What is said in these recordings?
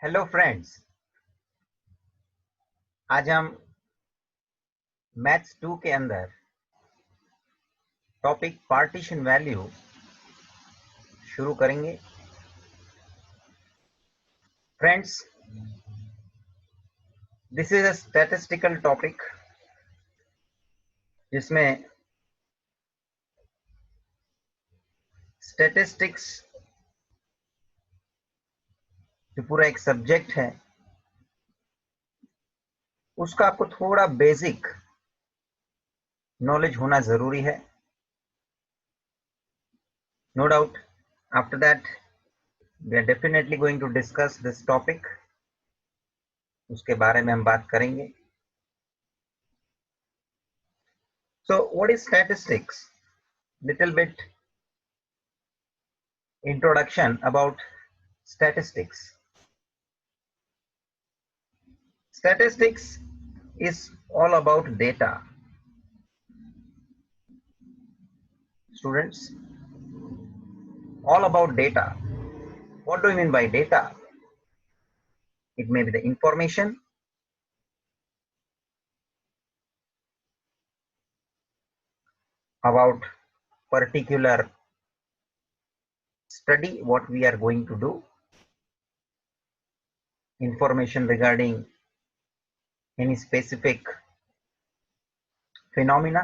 Hello friends, आज हम maths 2 के अंदर टॉपिक पार्टीशन वैल्यू शुरू करेंगे। Friends, this is a statistical topic जिसमें स्टैटिस्टिक्स जो पूरा एक सब्जेक्ट है उसका आपको थोड़ा बेसिक नॉलेज होना जरूरी है। No doubt, after that we are definitely going to discuss this topic. उसके बारे में हम बात करेंगे। So what is statistics? Little bit introduction about statistics. Statistics is all about data. Students, all about data. What do you mean by data? It may be the information about particular study what we are going to do, information regarding any specific phenomena.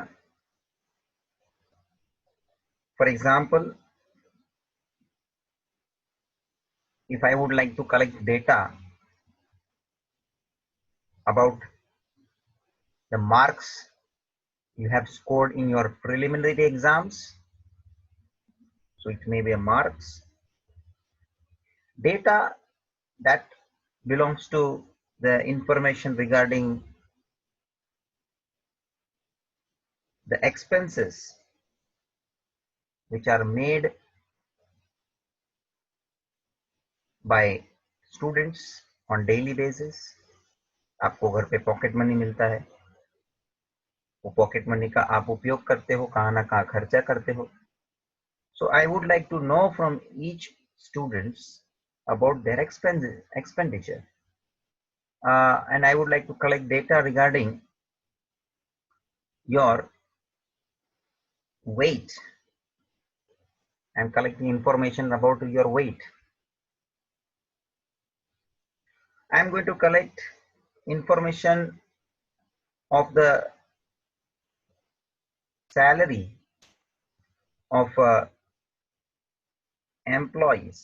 For example, if I would like to collect data about the marks you have scored in your preliminary exams, so it may be a marks. Data that belongs to the information regarding the expenses which are made by students on daily basis. आपको घर पे pocket money मिलता है, वो pocket money का आप उपयोग करते हो, कहाँ ना कहाँ खर्चा करते हो. So I would like to know from each students about their expenditure, and I would like to collect data regarding your weight. I'm collecting information about your weight. I'm going to collect information of the salary of employees.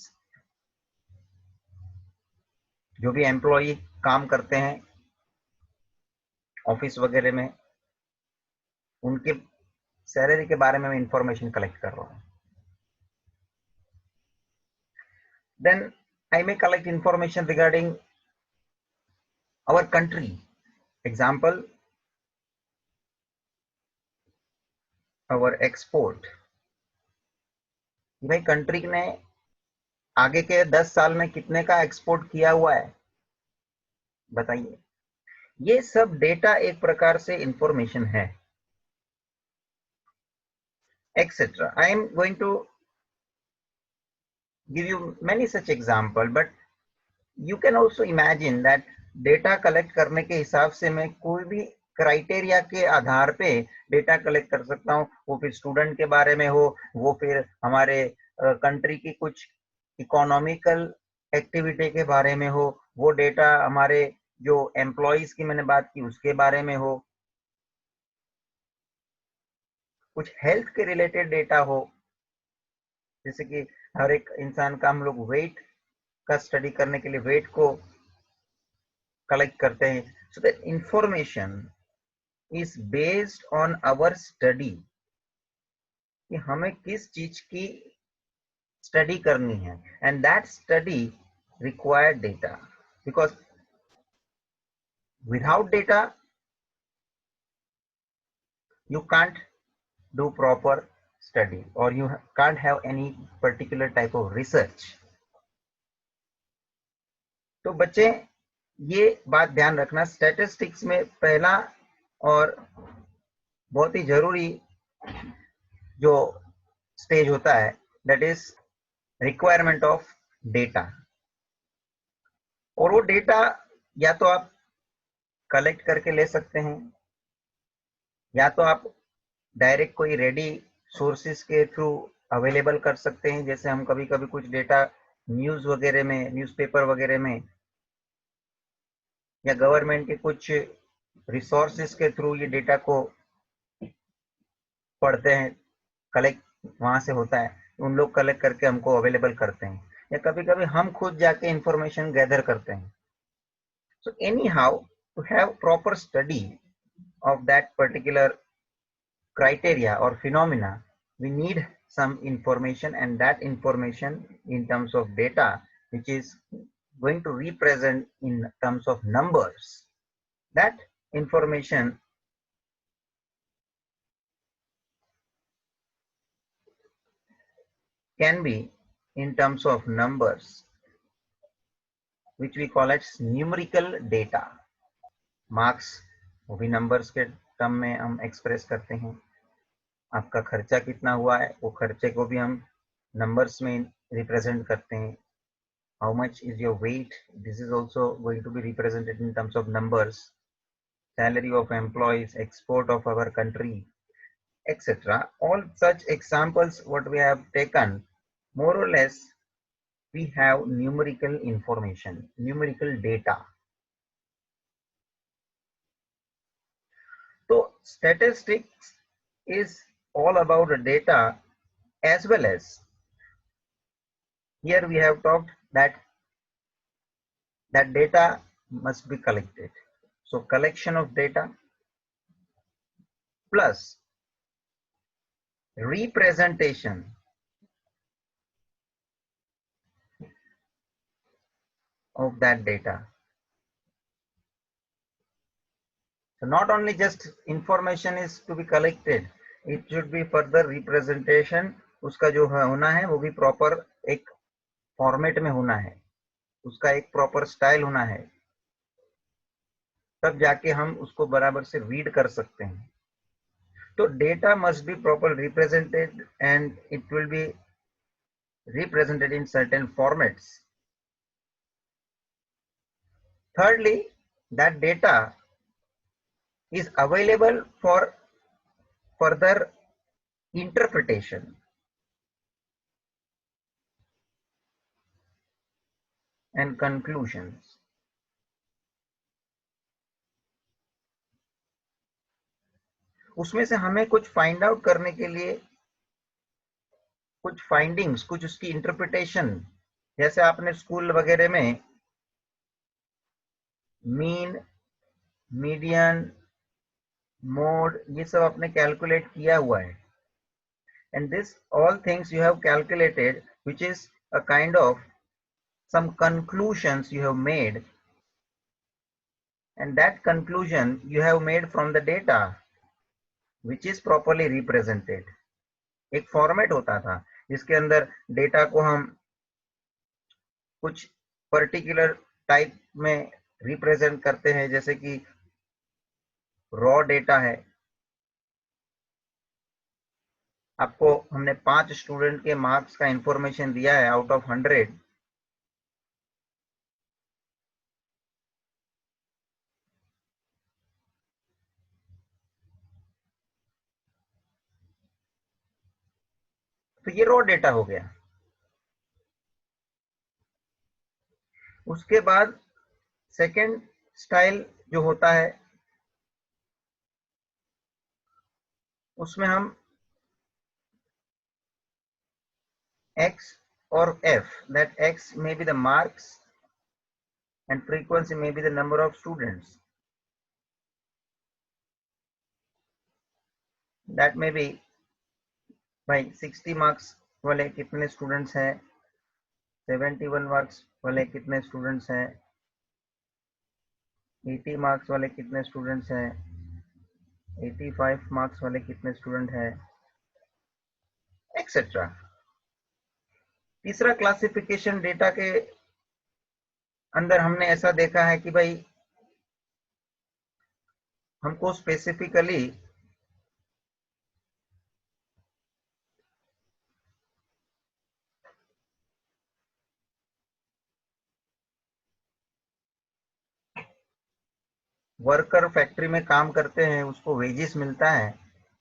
जो भी employee काम करते हैं office वगैरह में, उनके salary के बारे में मैं इंफॉर्मेशन कलेक्ट कर रहा हूँ. Then I may collect information regarding our country. Example, our export. भाई कंट्री ने आगे के 10 साल में कितने का एक्सपोर्ट किया हुआ है बताइए. ये सब डेटा एक प्रकार से इंफॉर्मेशन है, etcetera. I am going to give you many such example, but you can also imagine that data collect करने के हिसाब से मैं कोई भी क्राइटेरिया के आधार पे डेटा कलेक्ट कर सकता हूँ. वो फिर स्टूडेंट के बारे में हो, वो फिर हमारे कंट्री की कुछ इकोनॉमिकल एक्टिविटी के बारे में हो, वो डेटा हमारे जो एम्प्लॉइज की मैंने बात की उसके बारे में हो, कुछ हेल्थ के रिलेटेड डेटा हो, जैसे कि हर एक इंसान का हम लोग वेट का स्टडी करने के लिए वेट को कलेक्ट करते हैं. So that information is based on our study, कि हमें किस चीज की स्टडी करनी है, and that study require data, because without data you can't do proper study or you can't have any particular type of research. तो बच्चे ये बात ध्यान रखना, स्टैटिस्टिक्स में पहला और बहुत ही जरूरी जो स्टेज होता है that is requirement of data. और वो डेटा या तो आप कलेक्ट करके ले सकते हैं, या तो आप डायरेक्ट कोई रेडी सोर्सेज के थ्रू अवेलेबल कर सकते हैं। जैसे हम कभी कभी कुछ डेटा न्यूज वगैरह में, न्यूज़पेपर वगैरह में, या गवर्नमेंट के कुछ रिसोर्सेज के थ्रू ये डेटा को पढ़ते हैं, कलेक्ट वहां से होता है, उन लोग कलेक्ट करके हमको अवेलेबल करते हैं, या कभी कभी हम खुद जाके इंफॉर्मेशन गैदर करते हैं। So anyhow, to have proper study of that particular criteria or phenomena, we need some information, and that information in terms of data, which is going to represent in terms of numbers, that information can be in terms of numbers, which we call as numerical data. Marks वो भी numbers के term में हम express करते हैं। आपका खर्चा कितना हुआ है, वो खर्चे को भी हम नंबर्स में रिप्रेजेंट करते हैं। How much is your weight? This is also going to be represented in terms of numbers. Salary of employees, export of our country, etc. All such examples what we have taken, more or less we have numerical information, numerical data. So statistics is all about data, as well as here we have talked that data must be collected. So collection of data plus representation of that data. So not only just information is to be collected, it should be further representation. उसका जो होना है वो भी proper एक format में होना है, उसका एक प्रॉपर स्टाइल होना है, तब जाके हम उसको बराबर से रीड कर सकते हैं। तो data must be proper represented and it will B represented in certain formats. Thirdly, that data is available for further interpretation and conclusions. उसमें से हमें कुछ फाइंड आउट करने के लिए कुछ फाइंडिंग्स, कुछ उसकी इंटरप्रिटेशन, जैसे आपने स्कूल वगैरह में मीन, मीडियन, मोड, ये सब आपने कैलकुलेट किया हुआ है, and this all things you have calculated, which is a kind of some conclusions you have made, and that conclusion you have made from the data which is properly represented. एक format होता था जिसके अंदर data को हम कुछ particular type में represent करते हैं, जैसे कि रॉ डेटा है। आपको हमने 5 स्टूडेंट के मार्क्स का इंफॉर्मेशन दिया है आउट ऑफ 100, तो ये रॉ डेटा हो गया। उसके बाद सेकेंड स्टाइल जो होता है, उसमें हम x or f, that x may be the marks and frequency may be the number of students, that may be भाई 60 मार्क्स वाले कितने स्टूडेंट्स हैं, 71 मार्क्स वाले कितने स्टूडेंट्स हैं, 80 मार्क्स वाले कितने स्टूडेंट्स हैं, 85 मार्क्स वाले कितने स्टूडेंट हैं, एक्सेट्रा। तीसरा क्लासिफिकेशन डेटा के अंदर हमने ऐसा देखा है कि भाई हमको स्पेसिफिकली वर्कर फैक्ट्री में काम करते हैं उसको वेजेस मिलता है,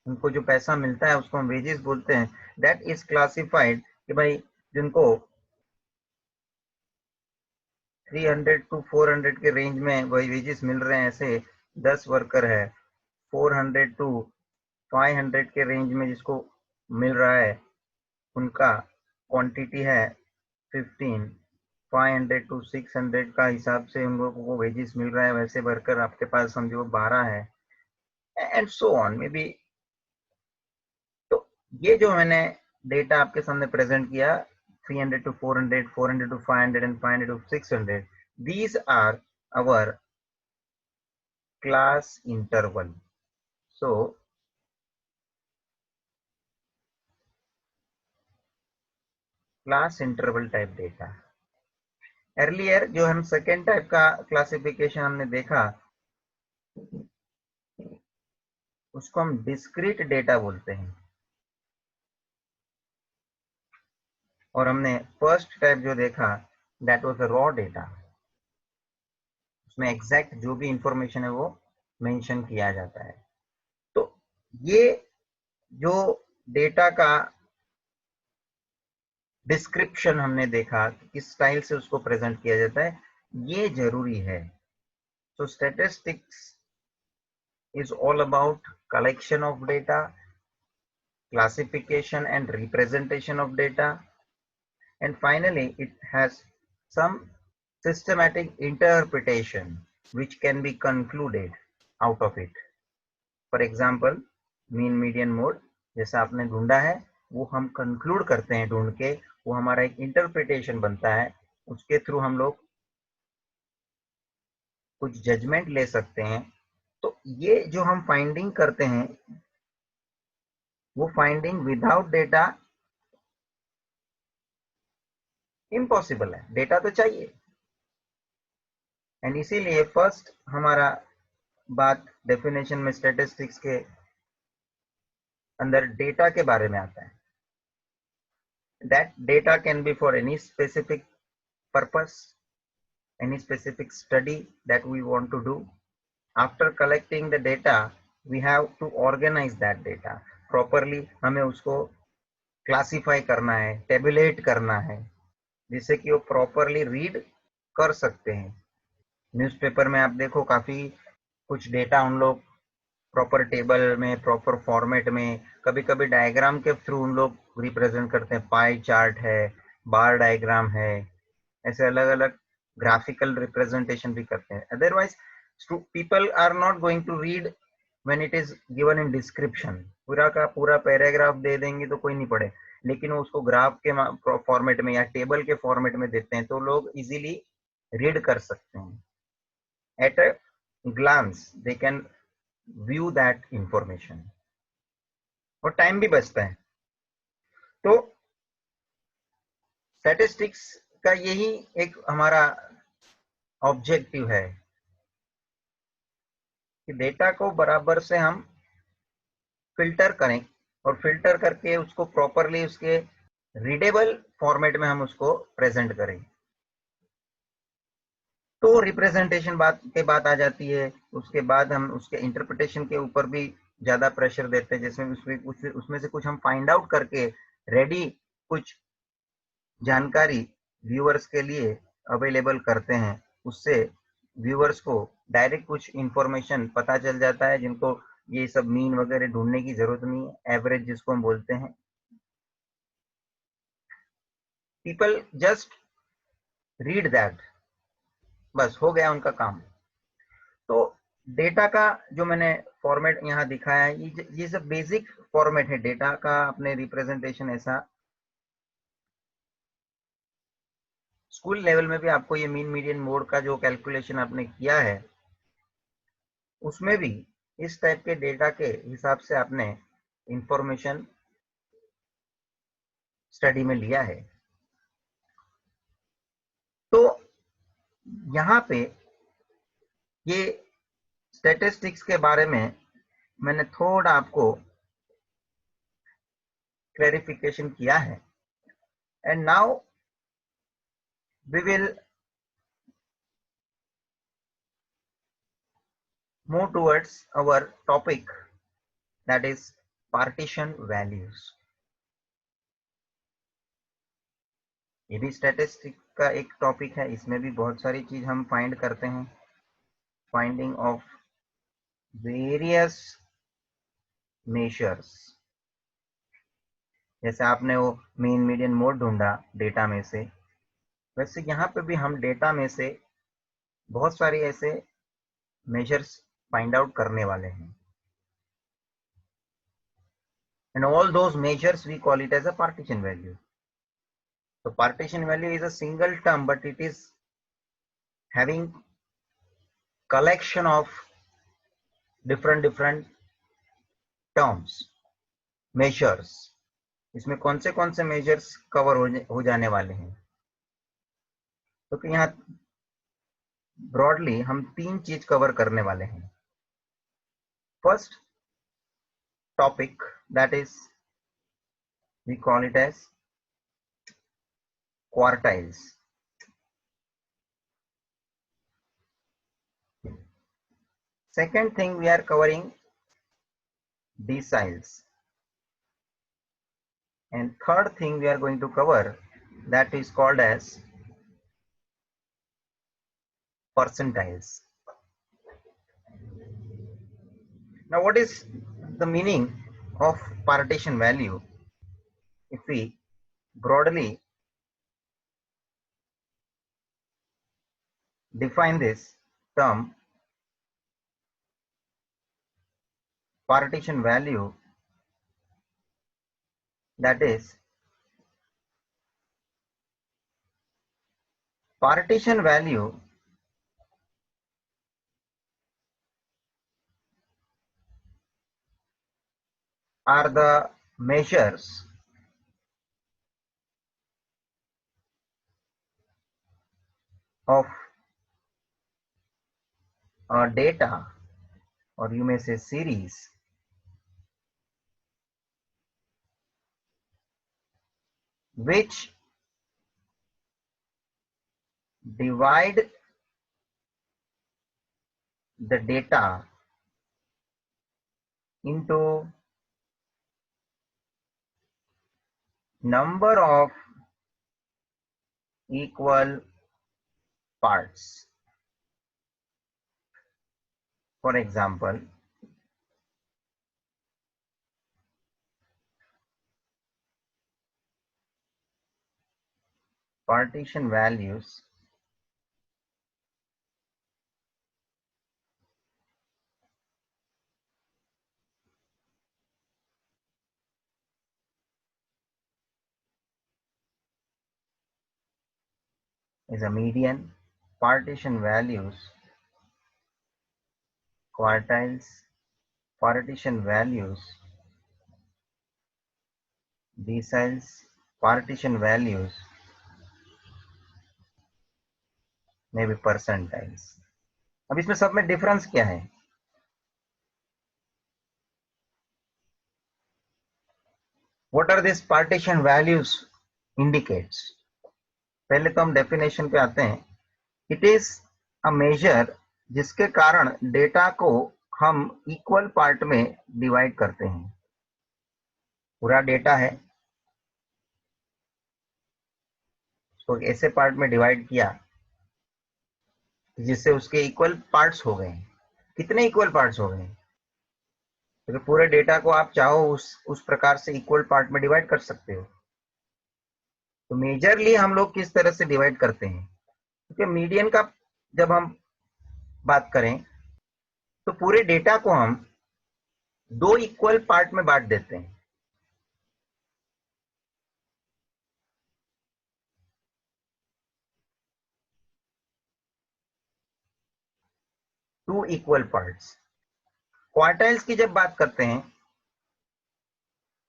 उनको जो पैसा मिलता है उसको हम वेजेस बोलते हैं, दैट इज क्लासिफाइड कि भाई जिनको 300 टू 400 के रेंज में वही वेजेस मिल रहे हैं, ऐसे 10 वर्कर है, 400 टू 500 के रेंज में जिसको मिल रहा है उनका क्वांटिटी है 15, 500 टू 600 का हिसाब से उन लोगों को वेजेस मिल रहा है, वैसे वर्कर आपके पास समझो 12 है, and so on may be. तो ये जो मैंने डेटा आपके सामने प्रेजेंट किया 300 to 400, 400 to 500 and 500 to 600, these are our class interval. So class interval type data, earlier जो हम सेकेंड टाइप का क्लासिफिकेशन हमने देखा उसको हम डिस्क्रीट डेटा बोलते हैं, और हमने फर्स्ट टाइप जो देखा दैट वाज रॉ डेटा, उसमें एग्जैक्ट जो भी इंफॉर्मेशन है वो मेंशन किया जाता है। तो ये जो डेटा का डिस्क्रिप्शन हमने देखा कि किस स्टाइल से उसको प्रेजेंट किया जाता है, ये जरूरी है। So statistics is all about collection of data, classification and representation of data, and finally it has some systematic interpretation which can be concluded out of it. For example, mean median mode जैसा आपने ढूंढा है वो हम conclude करते हैं ढूंढ के, वो हमारा एक इंटरप्रिटेशन बनता है, उसके थ्रू हम लोग कुछ जजमेंट ले सकते हैं। तो ये जो हम फाइंडिंग करते हैं वो फाइंडिंग विदाउट डेटा इम्पॉसिबल है, डेटा तो चाहिए। एंड इसीलिए फर्स्ट हमारा बात डेफिनेशन में स्टैटिस्टिक्स के अंदर डेटा के बारे में आता है, that data can be for any specific purpose, any specific study that we want to do. After collecting the data, we have to organize that data properly, हमें उसको क्लासिफाई करना है, टेबुलेट करना है, जिससे कि वो प्रॉपरली रीड कर सकते हैं। न्यूज़पेपर में आप देखो काफी कुछ डेटा उन लोग प्रॉपर टेबल में, प्रॉपर फॉर्मेट में, कभी कभी डायग्राम के थ्रू उन लोग रिप्रेजेंट करते हैं, पाई चार्ट है, बार डायग्राम है, ऐसे अलग अलग ग्राफिकल रिप्रेजेंटेशन भी करते हैं। Otherwise people are not going to read when it is given in description, पूरा का पूरा पैराग्राफ दे देंगे तो कोई नहीं पढ़े, लेकिन वो उसको ग्राफ के फॉर्मेट में या टेबल के फॉर्मेट में देते हैं तो लोग इजीली रीड कर सकते हैं। At a glance they can view that information, और टाइम भी बचता है। तो स्टैटिस्टिक्स का यही एक हमारा ऑब्जेक्टिव है कि डेटा को बराबर से हम फिल्टर करें, और फिल्टर करके उसको प्रॉपरली उसके रीडेबल फॉर्मेट में हम उसको प्रेजेंट करें। तो रिप्रेजेंटेशन बात आ जाती है, उसके बाद हम उसके इंटरप्रिटेशन के ऊपर भी ज्यादा प्रेशर देते हैं, जिसमें उसमें से कुछ हम फाइंड आउट करके रेडी कुछ जानकारी व्यूअर्स के लिए अवेलेबल करते हैं, उससे व्यूअर्स को डायरेक्ट कुछ इंफॉर्मेशन पता चल जाता है, जिनको ये सब मीन वगैरह ढूंढने की जरूरत नहीं है, एवरेज जिसको हम बोलते हैं। पीपल जस्ट रीड दैट, बस हो गया उनका काम। तो डेटा का जो मैंने फॉर्मेट यहाँ दिखाया है, ये सब बेसिक फॉर्मेट है डेटा का, अपने रिप्रेजेंटेशन ऐसा। स्कूल लेवल में भी आपको ये मीन मीडियन मोड का जो कैलकुलेशन आपने किया है उसमें भी इस टाइप के डेटा के हिसाब से आपने इंफॉर्मेशन स्टडी में लिया है। तो यहाँ पे ये स्टैटिस्टिक्स के बारे में मैंने थोड़ा आपको क्लैरिफिकेशन किया है, and now we will move towards our topic, that is partition values. ये भी स्टैटिस्टिक का एक टॉपिक है, इसमें भी बहुत सारी चीज हम फाइंड करते हैं, फाइंडिंग ऑफ वेरियस मेजर्स। जैसे आपने वो मीन मीडियन मोड ढूंढा डेटा में से, वैसे यहाँ पे भी हम डेटा में से बहुत सारी ऐसे मेजर्स फाइंड आउट करने वाले हैं, and all those measures we call it as a partition value. So partition value is a single term, but it is having collection of different terms, measures. इसमें कौन से मेजर्स कवर हो जाने वाले हैं? तो यहाँ ब्रॉडली हम 3 चीज कवर करने वाले हैं. First topic, that is we call it as quartiles. Second thing, we are covering deciles. And third thing we are going to cover, that is called as percentiles. Now what is the meaning of partition value? If we broadly define this term, partition value, that is partition value are the measures of data, or you may say series, which divide the data into number of equal parts. For example, partition values is a median, partition values, quartiles, partition values, deciles, partition values, maybe percentiles. अब इसमें सब में difference क्या है? What are these partition values indicates? पहले तो हम definition पे आते हैं. It is a measure जिसके कारण डेटा को हम इक्वल पार्ट में डिवाइड करते हैं. पूरा डेटा है, तो ऐसे पार्ट में डिवाइड किया जिससे उसके इक्वल पार्ट्स हो गए. कितने इक्वल पार्ट्स हो गए? तो पूरे डेटा को आप चाहो उस प्रकार से इक्वल पार्ट में डिवाइड कर सकते हो. तो मेजरली हम लोग किस तरह से डिवाइड करते हैं? क्योंकि मीडियन का जब हम बात करें तो पूरे डेटा को हम 2 इक्वल पार्ट में बांट देते हैं. To equal parts. क्वार्टाइल्स की जब बात करते हैं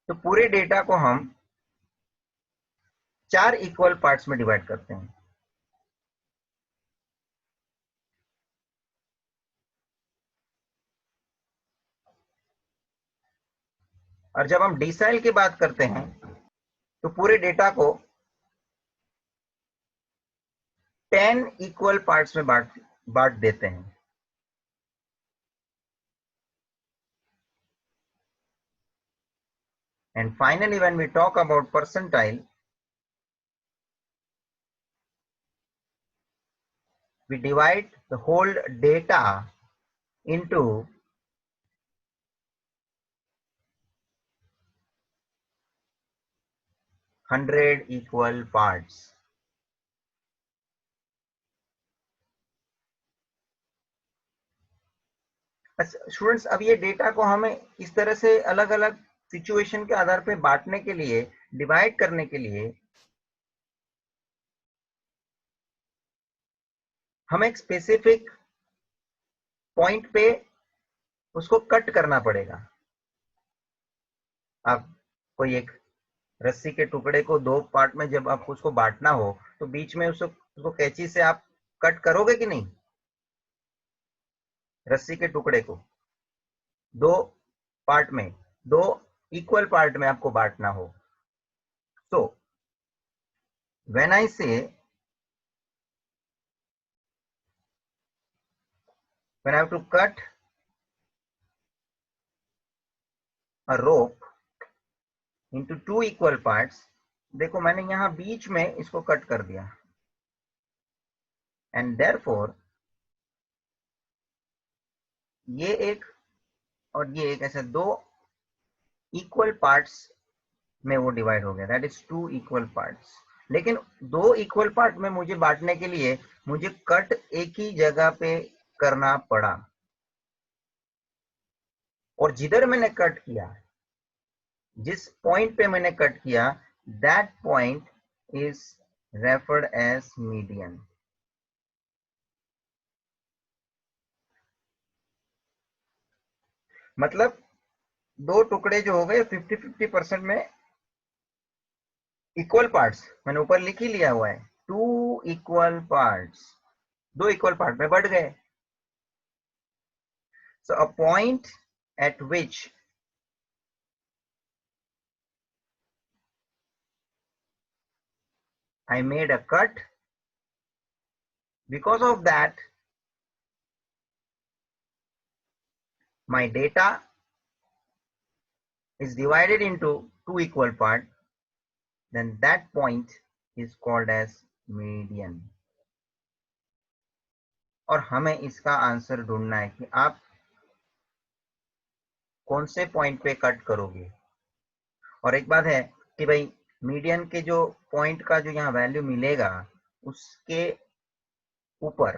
तो पूरे डेटा को हम 4 इक्वल पार्ट्स में डिवाइड करते हैं. और जब हम डिसाइल की बात करते हैं तो पूरे डेटा को 10 इक्वल पार्ट्स में बांट देते हैं. And finally, when we talk about percentile, we divide the whole data into 100 equal parts. Students, अब ये डेटा को हमें इस तरह से अलग अलग सिचुएशन के आधार पे बांटने के लिए, डिवाइड करने के लिए हमें एक स्पेसिफिक पॉइंट पे उसको कट करना पड़ेगा। आप कोई एक रस्सी के टुकड़े को दो पार्ट में जब आपको उसको बांटना हो तो बीच में उसको कैंची से आप कट करोगे कि नहीं? रस्सी के टुकड़े को दो पार्ट में, दो इक्वल पार्ट में आपको बांटना हो, तो when I say when I have to cut a rope into two equal parts, देखो मैंने यहां बीच में इसको कट कर दिया, एंड therefore ये एक और ये एक ऐसे दो इक्वल पार्ट्स में वो डिवाइड हो गया, that is two equal parts. लेकिन दो इक्वल पार्ट में मुझे बांटने के लिए मुझे कट एक ही जगह पे करना पड़ा, और जिधर मैंने कट किया, जिस पॉइंट पे मैंने कट किया, that point is referred as median. मतलब दो टुकड़े जो हो गए 50-50% में इक्वल पार्ट्स, मैंने ऊपर लिख ही लिया हुआ है, टू इक्वल पार्ट्स, दो इक्वल पार्ट में बढ़ गए। So a point at which I made a cut, because of that my data is divided into two equal parts, then that point is called as median। और हमें इसका answer ढूंढना है कि आप कौन से पॉइंट पे कट करोगे। और एक बात है कि भाई मीडियन के जो पॉइंट का जो यहाँ वैल्यू मिलेगा उसके ऊपर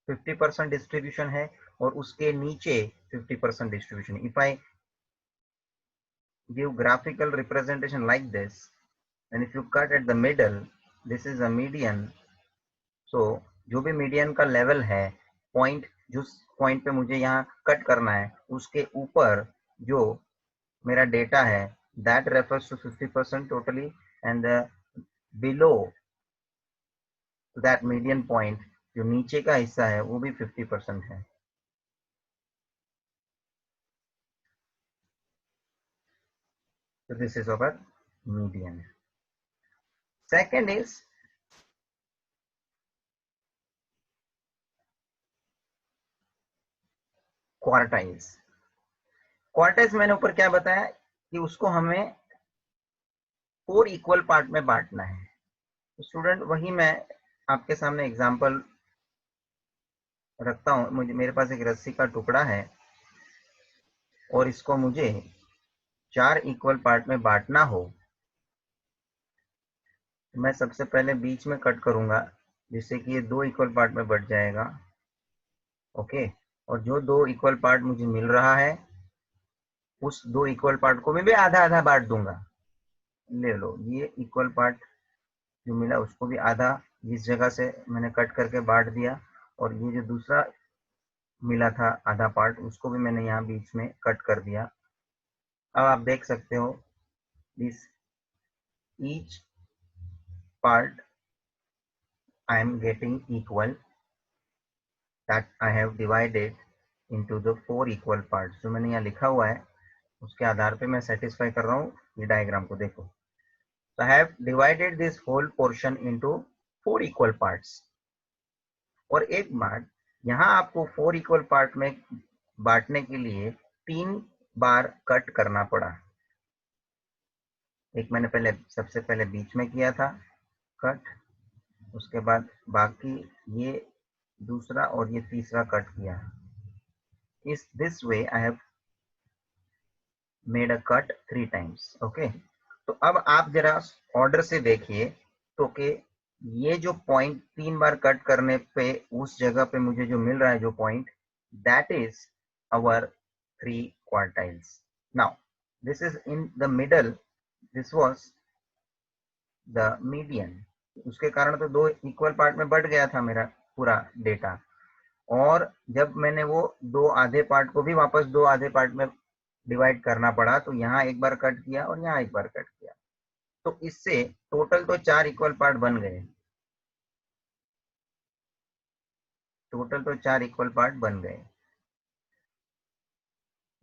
50% डिस्ट्रीब्यूशन है और उसके नीचे 50% distribution. If I give graphical representation like this, and if you cut at the middle, this is a median। so जो भी मीडियन का लेवल है, पॉइंट जिस पॉइंट पे मुझे यहाँ कट करना है उसके ऊपर जो मेरा डेटा है, that refers to 50% totally, and the below that median point जो नीचे का हिस्सा है वो भी 50% है। so this is our median। second is quartiles. Quartiles मैंने ऊपर क्या बताया कि उसको हमें 4 इक्वल पार्ट में बांटना है। तो स्टूडेंट वही मैं आपके सामने एग्जांपल रखता हूं। मेरे पास एक रस्सी का टुकड़ा है और इसको मुझे 4 इक्वल पार्ट में बांटना हो, तो मैं सबसे पहले बीच में कट करूंगा जिससे कि ये 2 इक्वल पार्ट में बट जाएगा। ओके, और जो 2 इक्वल पार्ट मुझे मिल रहा है उस 2 इक्वल पार्ट को मैं भी आधा आधा बांट दूंगा। ले लो, ये इक्वल पार्ट जो मिला उसको भी आधा जिस जगह से मैंने कट करके बांट दिया, और ये जो दूसरा मिला था आधा पार्ट उसको भी मैंने यहाँ बीच में कट कर दिया। अब आप देख सकते हो this each part I am getting equal, that I have divided into the 4 equal parts। जो मैंने यहाँ लिखा हुआ है उसके आधार पे मैं सेटिस्फाई कर रहा हूँ। ये डायग्राम को देखो, so I have divided this whole portion into 4 equal parts। और एक बात, यहाँ आपको 4 इक्वल पार्ट में बांटने के लिए 3 बार कट करना पड़ा। एक मैंने पहले सबसे पहले बीच में किया था कट, उसके बाद बाकी ये दूसरा और ये तीसरा कट किया। इस this way I have made a cut 3 times. Okay, तो अब आप जरा ऑर्डर से देखिए तो कि ये जो पॉइंट 3 बार कट करने पे उस जगह पे मुझे जो मिल रहा है जो point, that is our 3 quartiles. Now this is in the middle, this was the median. उसके कारण तो 2 इक्वल पार्ट में बढ़ गया था मेरा पूरा डेटा, और जब मैंने वो 2 आधे पार्ट को भी वापस 2 आधे पार्ट में डिवाइड करना पड़ा, तो यहाँ एक बार कट किया और यहाँ एक बार कट किया, तो इससे टोटल तो 4 इक्वल पार्ट बन गए। टोटल तो 4 इक्वल पार्ट बन गए।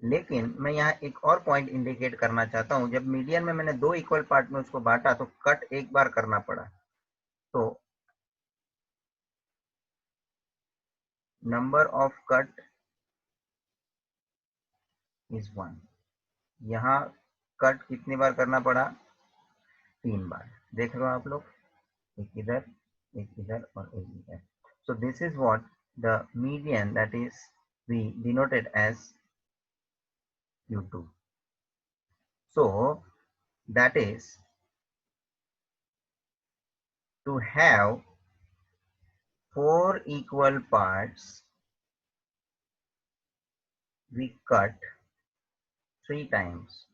लेकिन मैं यहाँ एक और पॉइंट इंडिकेट करना चाहता हूँ, जब मीडियन में मैंने 2 इक्वल पार्ट में उसको बांटा तो कट एक बार करना पड़ा, तो नंबर ऑफ कट इज 1। यहाँ कट कितनी बार करना पड़ा? 3 बार। देख लो आप लोग, एक इधर और एक इधर। So this is what the median, that is we denoted as Q2. So that is to have 4 equal parts, we cut 3 times.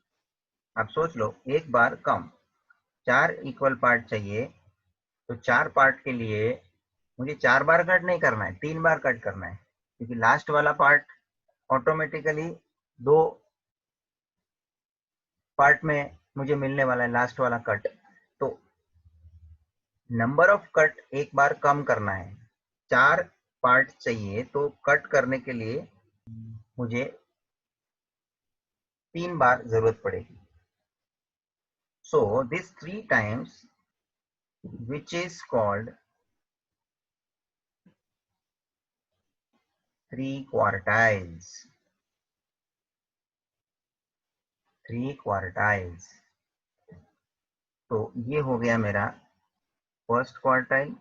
अब सोच लो, एक बार कम, 4 इक्वल पार्ट चाहिए, तो 4 पार्ट के लिए मुझे 4 बार कट नहीं करना है, 3 बार कट करना है, क्योंकि लास्ट वाला पार्ट ऑटोमेटिकली 2 पार्ट में मुझे मिलने वाला है, लास्ट वाला कट। तो नंबर ऑफ कट एक बार कम करना है, 4 पार्ट चाहिए, तो कट करने के लिए मुझे 3 बार जरूरत पड़ेगी। So this 3 times which is called 3 quartiles। 3 quartiles। तो ये हो गया मेरा फर्स्ट क्वार्टाइल,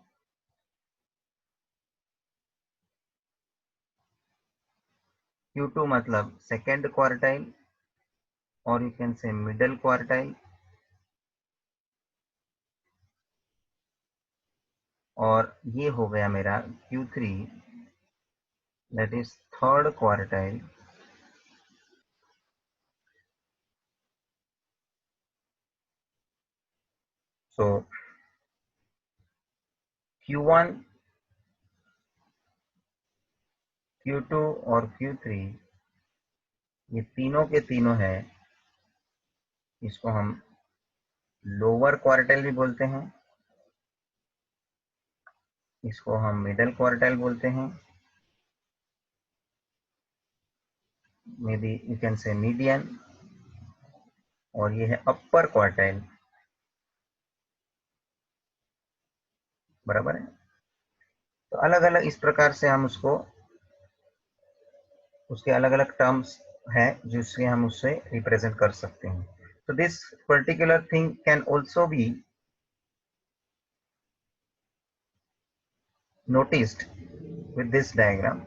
Q2 मतलब सेकेंड क्वार्टाइल, और you can say middle quartile, और ये हो गया मेरा Q3, that is third quartile, so Q1, Q2 और Q3 ये तीनों के तीनों है, इसको हम लोअर क्वार्टाइल भी बोलते हैं, इसको हम मिडल क्वार्टाइल बोलते हैं, may be you can say median, और ये है अपर क्वार्टाइल। बराबर है। तो अलग अलग इस प्रकार से हम उसको, उसके अलग अलग टर्म्स हैं जिससे हम उससे रिप्रेजेंट कर सकते हैं। तो this particular thing can also be noticed with this diagram.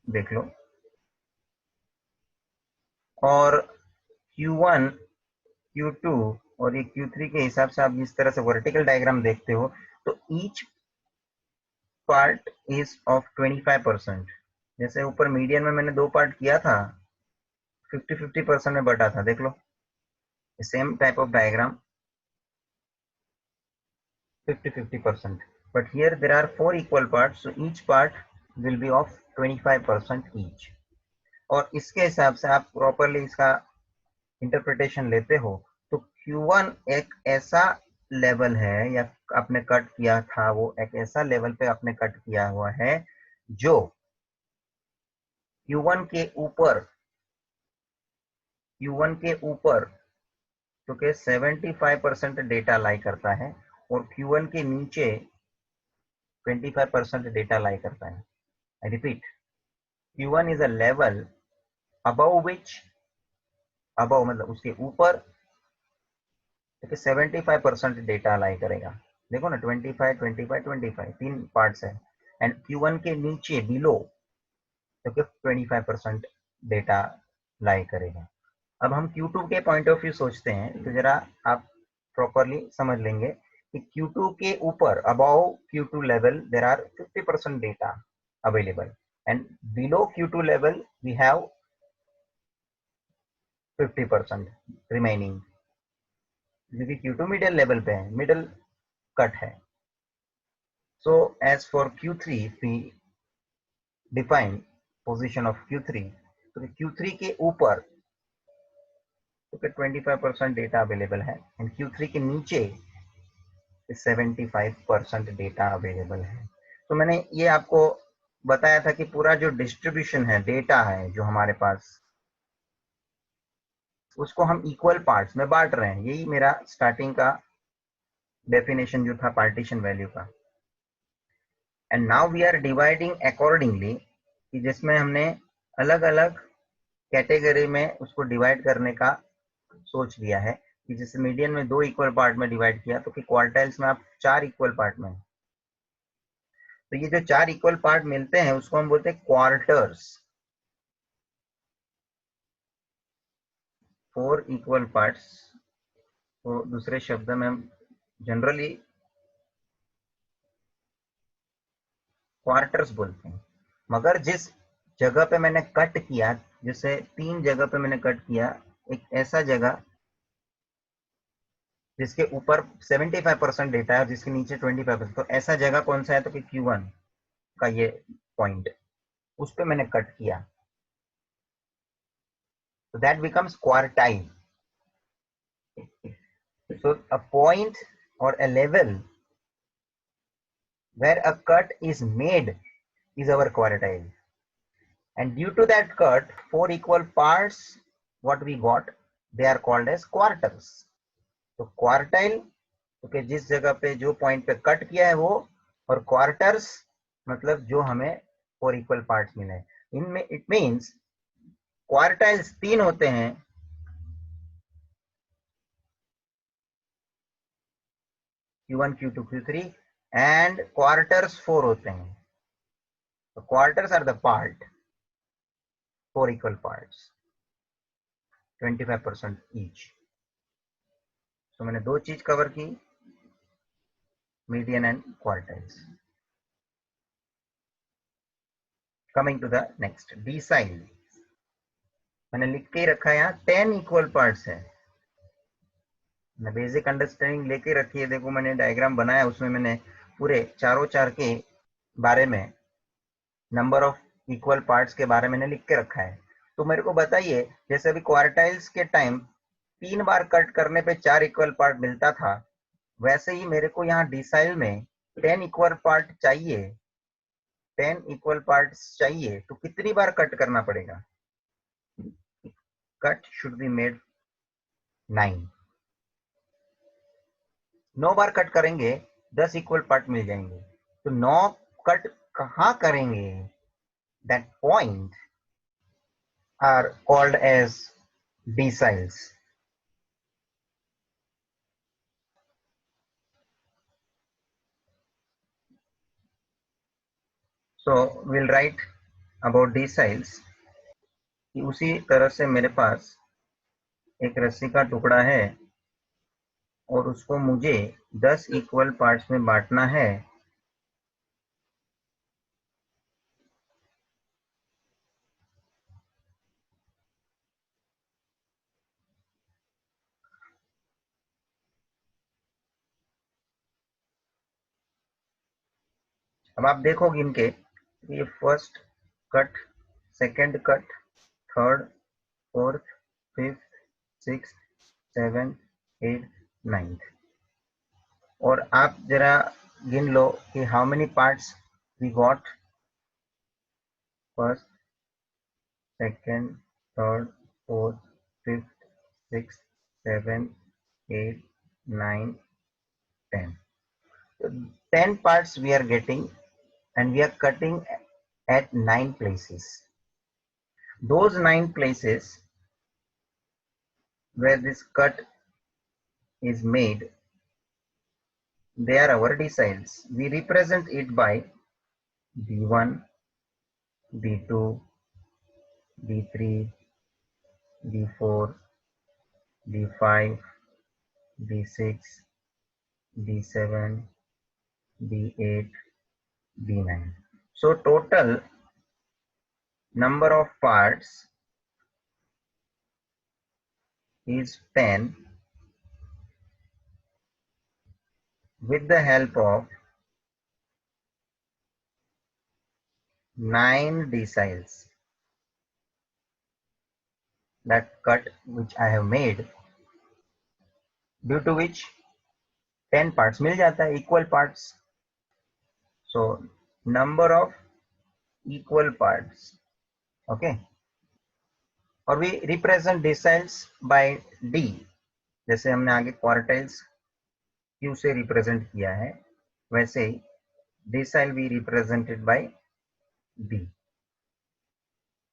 देख लो, और Q1, Q2 और ये Q3 के हिसाब से आप जिस तरह से वर्टिकल डायग्राम देखते हो, तो ईच पार्ट इज ऑफ 25%। जैसे ऊपर मीडियन में मैंने 2 पार्ट किया था, 50-50% में बटा था। देख लो, same type of diagram, 50-50%, but here there are 4 equal parts, so each part will be of 25% each। और इसके हिसाब से आप प्रॉपरली इसका इंटरप्रिटेशन लेते हो, तो Q1 एक ऐसा लेवल है, या आपने कट किया था वो एक ऐसा लेवल पे आपने कट किया हुआ है जो Q1 के ऊपर, Q1 के ऊपर तो के 75% डेटा लाई करता है, और Q1 के नीचे 25% डेटा लाई करता है। I repeat, Q1 is a level above which, above मतलब उसके ऊपर क्योंकि 75% डेटा अलाई करेगा। देखो ना 25, 25, 25 तीन पार्ट्स है, एंड Q1 के नीचे बिलो क्योंकि 25% डेटा लाई करेगा। अब हम Q2 के पॉइंट ऑफ व्यू सोचते हैं, तो जरा आप प्रॉपरली समझ लेंगे कि Q2 के ऊपर above Q2 level there are 50% data available, and below Q2 level we have 50% remaining, क्योंकि Q2 मिडिल लेवल पे है, मिडिल कट है। So as for Q3 we define position of Q3, तो Q3 के ऊपर क्योंकि 25% डेटा अवेलेबल है, and Q3 के नीचे 75% डेटा अवेलेबल है। तो मैंने ये आपको बताया था कि पूरा जो डिस्ट्रीब्यूशन है, डेटा है जो हमारे पास, उसको हम इक्वल पार्ट्स में बांट रहे हैं। यही मेरा स्टार्टिंग का डेफिनेशन जो था पार्टीशन वैल्यू का। And now we are dividing accordingly, कि जिसमें हमने अलग अलग कैटेगरी में उसको डिवाइड करने का सोच लिया है, कि जैसे मीडियन में 2 इक्वल पार्ट में डिवाइड किया, तो कि क्वार्टाइल्स में आप 4 इक्वल पार्ट में, तो ये जो 4 इक्वल पार्ट मिलते हैं उसको हम बोलते हैं क्वार्टर्स। 4 इक्वल पार्ट्स तो दूसरे शब्द में हम जनरली क्वार्टर्स बोलते हैं। मगर जिस जगह पे मैंने कट किया, जैसे 3 जगह पे मैंने कट किया, एक ऐसा जगह जिसके ऊपर 75% डेटा है और जिसके नीचे 25%, तो ऐसा जगह कौन सा है, तो कि Q1 का ये पॉइंट, उस पे मैंने कट किया, तो that becomes quartile. So a point or a level where a cut is made is our quartile, and due to that cut 4 equal parts what we got, they are called as quarters. तो quartile क्योंकि जिस जगह पे जो point पे cut किया है वो, और क्वार्टर्स मतलब जो हमें 4 इक्वल पार्ट्स मिले। इनमें इट मींस क्वार्टाइल्स 3 होते हैं, Q1, Q2, Q3, and quarters 4 होते हैं। तो quarters are the part, 4 equal parts, 25% each. So मैंने 2 चीज कवर की, median and quartiles. Coming to the next, decile. मैंने लिख के ही रखा है यहाँ 10 इक्वल पार्ट्स है। मैं बेसिक अंडरस्टैंडिंग लेके रखी है। देखो मैंने डायग्राम बनाया, उसमें मैंने पूरे चारों चार के बारे में, नंबर ऑफ इक्वल पार्ट्स के बारे में मैंने लिख के रखा है। तो मेरे को बताइए, जैसे अभी क्वार्टाइल्स के टाइम 3 बार कट करने पे 4 इक्वल पार्ट मिलता था, वैसे ही मेरे को यहाँ डिसाइल में 10 इक्वल पार्ट चाहिए, 10 इक्वल पार्ट्स चाहिए, तो कितनी बार कट करना पड़ेगा? कट शुड बी मेड 9 बार कट करेंगे 10 इक्वल पार्ट मिल जाएंगे। तो 9 कट कहाँ करेंगे? That point are called as deciles. So we'll write about deciles कि उसी तरह से मेरे पास एक रस्सी का टुकड़ा है और उसको मुझे 10 इक्वल पार्ट्स में बांटना है। अब आप देखो गिन के, ये first cut, second cut, third, fourth, fifth, sixth, seventh, eight, ninth, और आप जरा गिन लो कि how many parts we got, first, second, third, fourth, fifth, sixth, seventh, eight, nine, 10. So 10 parts we are getting, and we are cutting at 9 places. Those 9 places where this cut is made, they are our deciles. We represent it by D1, D2, D3, D4, D5, D6, D7, D8, D9. So total number of parts is 10 with the help of 9 deciles. That cut which I have made, due to which 10 parts मिल जाता है, equal parts. So number of equal parts. Okay. और we represent deciles by D. जैसे हमने आगे quartiles Q से represent किया है, वैसे ही decile we represented by D.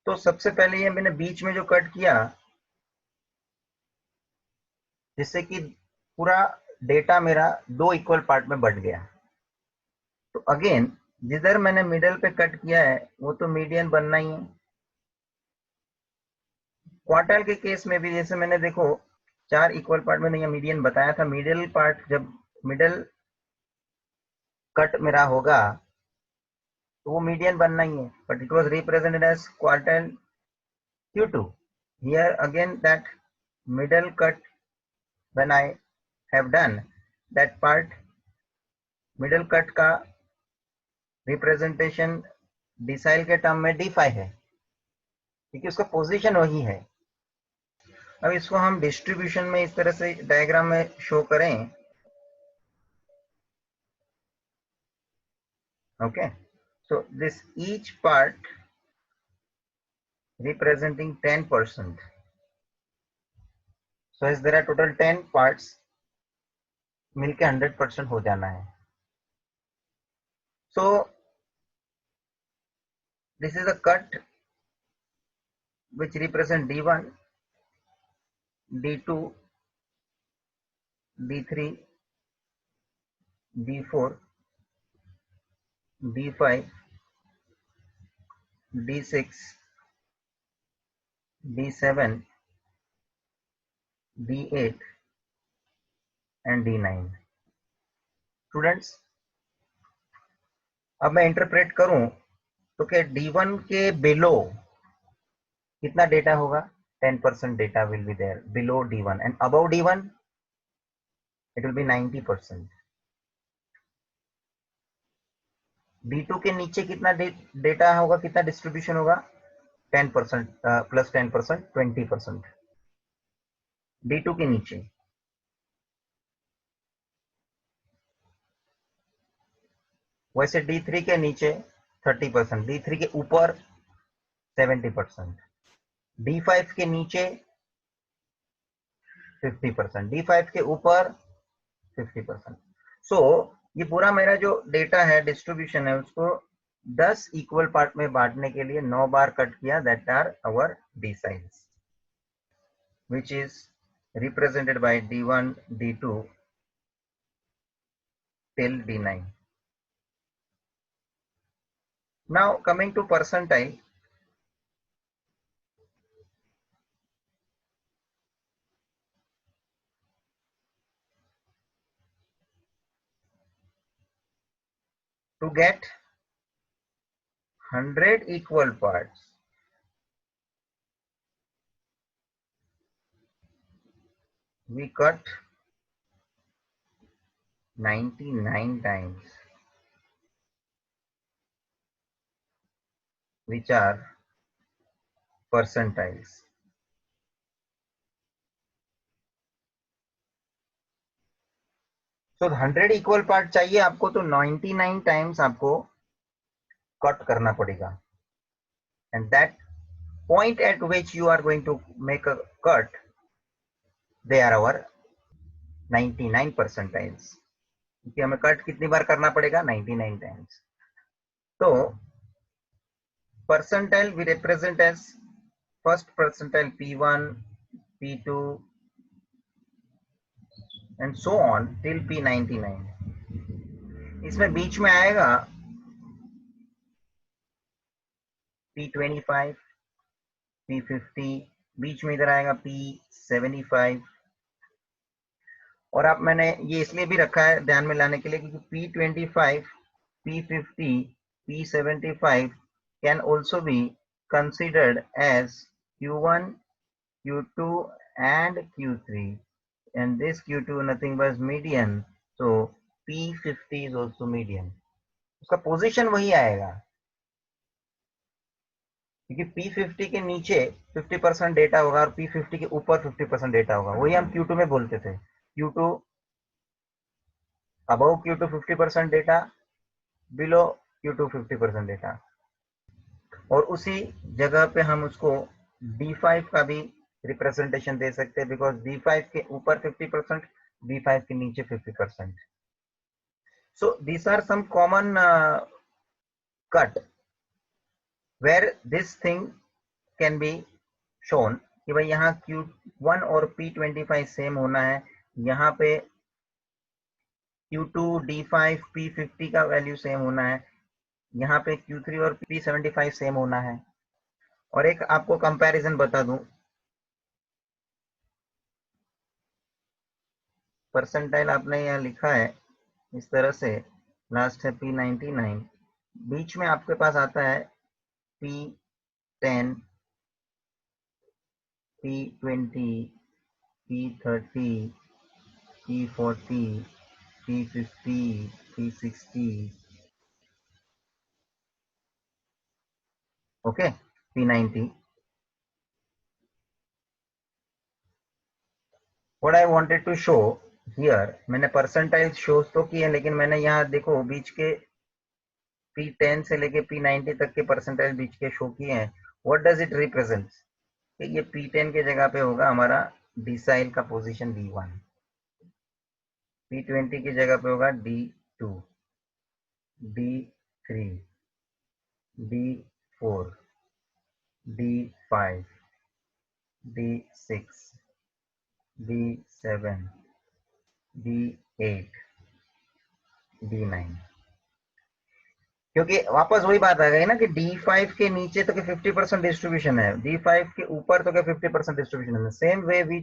तो सबसे पहले ये मैंने बीच में जो कट किया, जिससे कि पूरा डेटा मेरा 2 इक्वल पार्ट में बट गया. तो अगेन जिधर मैंने मिडल पे कट किया है वो तो मीडियन बनना ही है. क्वार्टाइल के केस में भी जैसे मैंने देखो 4 इक्वल पार्ट में मीडियन बताया था, मिडिल पार्ट जब मिडल कट मेरा होगा तो वो मीडियन बनना ही है, but it was represented as quartile Q2. Here again that middle cut, when I have done that part, middle cut का रिप्रेजेंटेशन डिसाइल के टर्म में D5 है, क्योंकि उसका पोजीशन वही है. अब इसको हम डिस्ट्रीब्यूशन में इस तरह से डायग्राम में शो करें. Okay, so this each part representing 10%. So as there are total 10 parts, मिलके 100% हो जाना है. So this is a cut which represent D1, D2, D3, D4, D5, D6, D7, D8 and D9. Students, अब मैं interpret करूं तो क्या D1 के बिलो कितना डेटा होगा? 10% data will be there below D1 and above D1 it will be 90%. D2 के नीचे कितना डेटा होगा, कितना डिस्ट्रीब्यूशन होगा? 10% प्लस 10%, 20%. D2 के नीचे. वैसे D3 के नीचे 30%, D3 के ऊपर 70%, D5 के नीचे 50%, D5 के ऊपर 50%. सो ये पूरा मेरा जो डेटा है, डिस्ट्रीब्यूशन है, उसको 10 इक्वल पार्ट में बांटने के लिए 9 बार कट किया. That are our deciles which is represented by D1, D2 till D9. Now coming to percentile. To get 100 equal parts, we cut 99 times, which are percentiles. So 100 equal part चाहिए आपको, तो 99 times आपको cut करना पड़ेगा. And that point at which you are going to make a cut, they are our 99 percentiles. क्योंकि हमें cut कितनी बार करना पड़ेगा? 99 टाइम्स. तो percentile we represent as first percentile P1, P2 and so on till P99। इसमें बीच में आएगा P25, P50, बीच में इधर आएगा P75। और आप मैंने ये इसलिए भी रखा है ध्यान में लाने के लिए क्योंकि P25, P50, P75 can also be considered as Q1, Q2 and Q3, and this Q2 nothing but median, so P50 is also median। उसका पोजीशन वही आएगा क्योंकि P50 के नीचे 50% डेटा होगा और P50 के ऊपर 50% डेटा होगा। वही हम Q2 में बोलते थे, Q2 above Q2 50% data, below Q2 50% data. और उसी जगह पे हम उसको D5 का भी रिप्रेजेंटेशन दे सकते हैं बिकॉज D5 के ऊपर 50%, D5 के नीचे 50%। So these are some common cut where this thing can be shown कि भाई यहाँ Q1 और P25 सेम होना है, यहाँ पे Q2, D5, P50 का वैल्यू सेम होना है, यहाँ पे Q3 और P75 सेम होना है। और एक आपको कंपैरिजन बता दूं, परसेंटाइल आपने यहाँ लिखा है इस तरह से, लास्ट है P99, बीच में आपके पास आता है P10, P20, P30, P40, P50, P60, okay, P90। What I wanted to show here, मैंने परसेंटाइल शो तो किए लेकिन मैंने यहाँ देखो बीच के P10 से लेके P90 तक के परसेंटाइल बीच के शो किए हैं। What does it represent? ये P10 के जगह पे होगा हमारा डिसाइल का पोजीशन D1, P20 की जगह पे होगा D2, D3, D4, D5, D6, D7, D8, D9। क्योंकि वापस वही बात आ गई ना कि D5 के नीचे तो 50% डिस्ट्रीब्यूशन है, D5 के ऊपर तो 50% डिस्ट्रीब्यूशन है। Same way we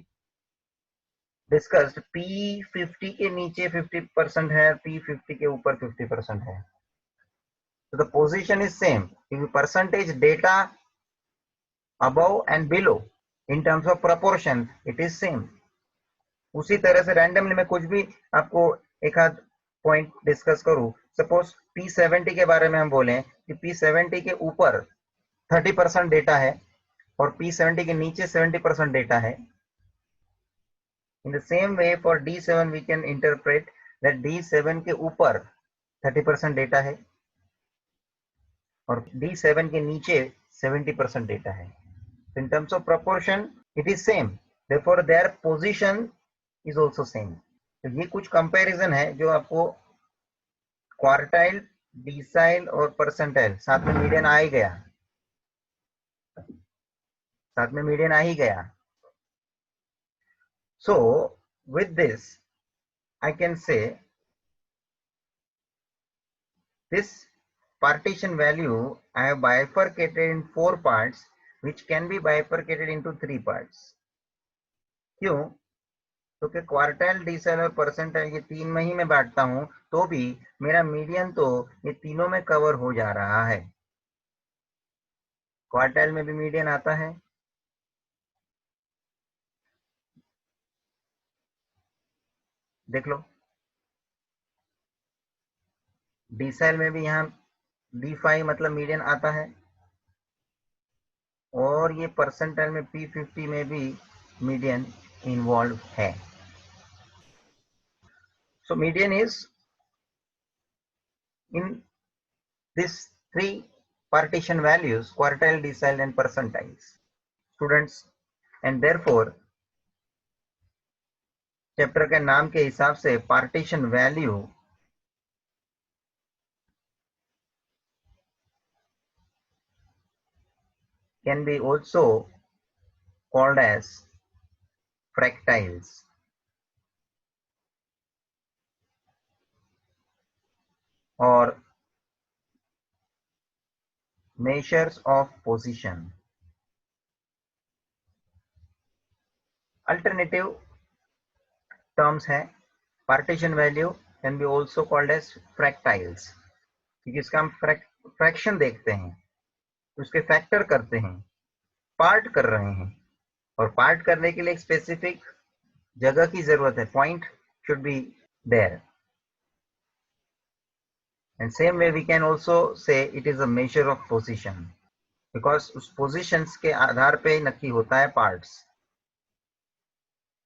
discussed, P50 के नीचे 50% है, P50 के ऊपर 50% है, तो द पोजीशन इज सेम क्योंकि percentage data above and below in terms of proportion it is same. उसी तरह से रैंडमली मैं कुछ भी आपको एक आध पॉइंट डिस्कस करूं, सपोज P70 के बारे में हम बोलें कि P70 के ऊपर 30% डेटा है और P70 के नीचे 70% डेटा है। In the same way for D7 we can interpret that D7 के ऊपर 30% डेटा है और D7 के नीचे 70% डेटा है। In terms of proportion it is same, therefore their position is also same। तो ये कुछ कंपैरिजन है जो आपको क्वार्टाइल, डिसाइल और परसेंटाइल, साथ में मीडियन आ ही गया, साथ में मीडियन आ ही गया। So with this I can say this partition value I have bifurcated in 4 parts which can be bifurcated into 3 parts। क्यों? क्योंकि क्वार्टाइल, डिसाइल और परसेंटाइल ये 3 में ही मैं बांटता हूं तो भी मेरा मीडियन तो ये तीनों में कवर हो जा रहा है। क्वार्टाइल में भी मीडियन आता है, देख लो, डिसाइल में भी यहाँ D5 मतलब मीडियन आता है, और ये परसेंटाइल में P50 में भी मीडियन इन्वॉल्व है। So median is in these 3 partition values, quartile, decile and percentiles, students, and therefore chapter के नाम के हिसाब से partition value can be also called as fractiles। और measures of position. Alternative terms है partition value can be also called as fractiles, क्योंकि इसका हम फ्रैक्शन देखते हैं, उसके फैक्टर करते हैं, पार्ट कर रहे हैं, और पार्ट करने के लिए एक स्पेसिफिक जगह की जरूरत है, point should be there. And same way we can also say it is a measure of position, because उस positions के आधार पे नक्की होता है parts,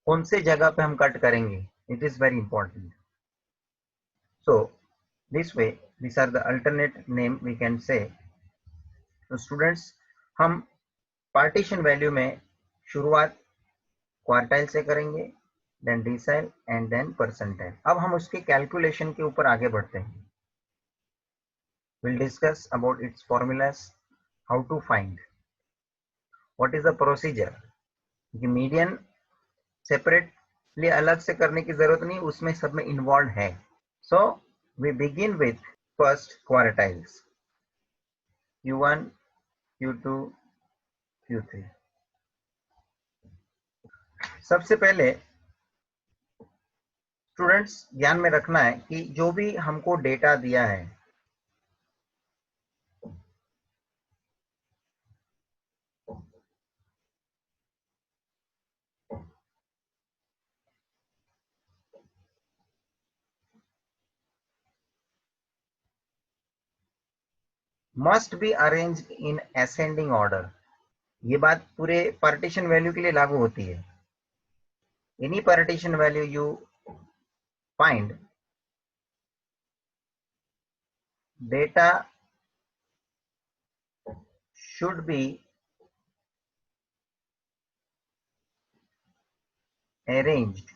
कौन से जगह पे हम कट करेंगे, it is very important. So this way these are the alternate name we can say. So students, हम partition value में शुरुआत क्वार्टाइल से करेंगे, then decile and then percentile. अब हम उसके कैलकुलेशन के ऊपर आगे बढ़ते हैं. We'll discuss about its formulas, how to find, what is the procedure. कि मीडियन सेपरेटली अलग से करने की जरूरत नहीं, उसमें सब में इन्वॉल्व है. So we begin with first quartiles, Q1, Q2, Q3. सबसे पहले स्टूडेंट्स ध्यान में रखना है कि जो भी हमको डेटा दिया है, must be arranged in ascending order. ये बात पूरे पार्टीशन वैल्यू के लिए लागू होती है. Any partition value you find, data should be arranged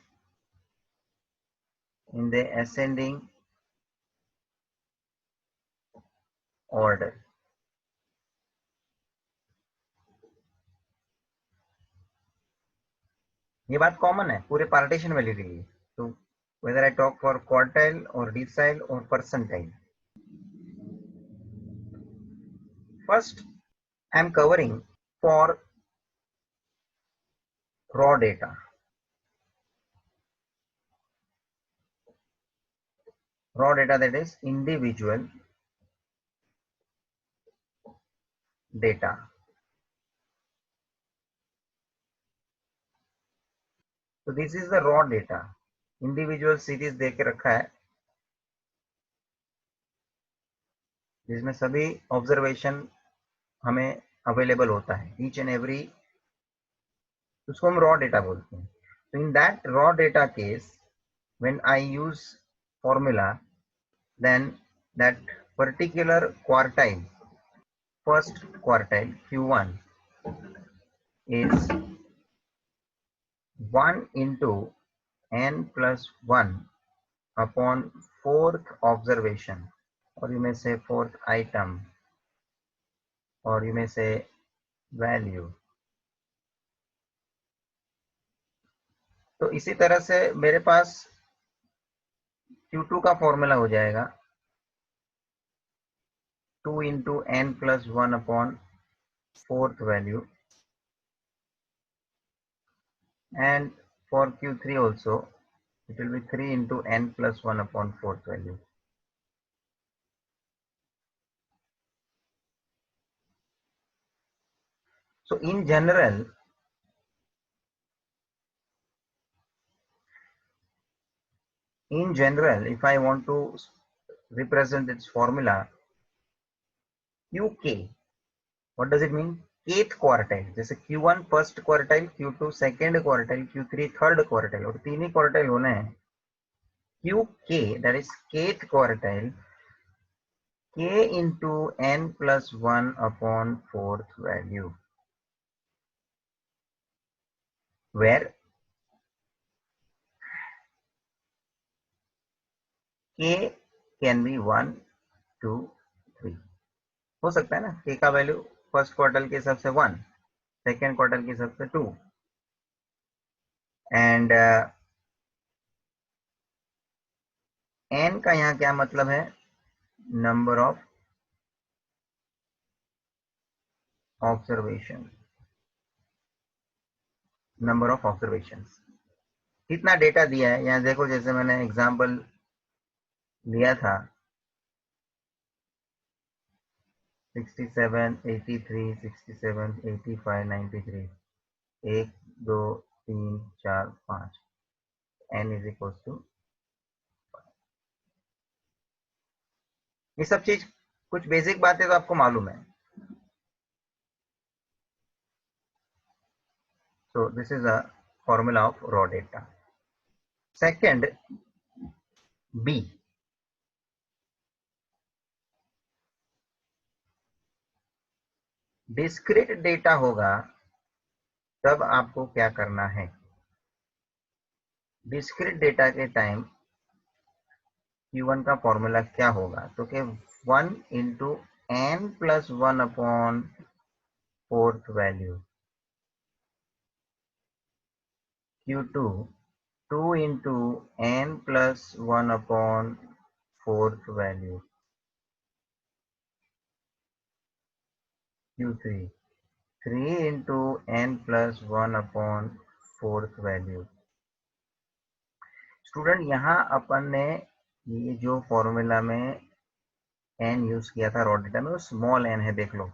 in the ascending order. ये बात कॉमन है पूरे पार्टीशन वैल्यू के लिए. तो whether I talk for quartile or decile or percentile, first I am covering for raw data. Raw data, that is individual data. So this is the raw data. Individual series दे के रखा है जिसमें सभी observation हमें available होता है, each and every. उसको हम रॉ डेटा बोलते हैं. तो in that raw data case, when I use formula, then that particular quartile, first quartile Q1 is 1 into n plus 1 upon fourth observation, or you may say fourth item, or you may say value. तो इसी तरह से मेरे पास Q2 का formula हो जाएगा 2 into n plus 1 upon fourth value, and for Q3 also it will be 3 into n plus 1 upon fourth value. So in general, if I want to represent its formula, QK, what does it mean? Kth quartile. जैसे Q1 first quartile, Q2 second quartile, Q3 third quartile, और तीन ही quartile होने हैं. QK, that is kth quartile, K into n plus 1 upon fourth value, where K can be 1, 2, 3. हो सकता है ना K का वैल्यू फर्स्ट क्वार्टर के हिसाब से 1, सेकेंड क्वार्टर के हिसाब से 2, एंड n का यहाँ क्या मतलब है? number of observations, number of observations. कितना डेटा दिया है यहाँ देखो, जैसे मैंने एग्जांपल लिया था 67, 83, 67, 85, 93, 1 2 3 4 5, n इज इक्वल टू। ये सब चीज कुछ बेसिक बातें तो आपको मालूम है। So this is a formula of raw data. Second, B. Discrete data होगा तब आपको क्या करना है। डिस्क्रीट डेटा के टाइम Q1 का फॉर्मूला क्या होगा, तो कि 1 into n plus 1 upon fourth value, Q2 2 into n plus 1 upon fourth value, Q3 3 into n plus 1 upon fourth value. Student यहाँ अपन ने ये जो फॉर्मूला में n यूज किया था रॉ डेटा में, वो स्मॉल n है देख लो,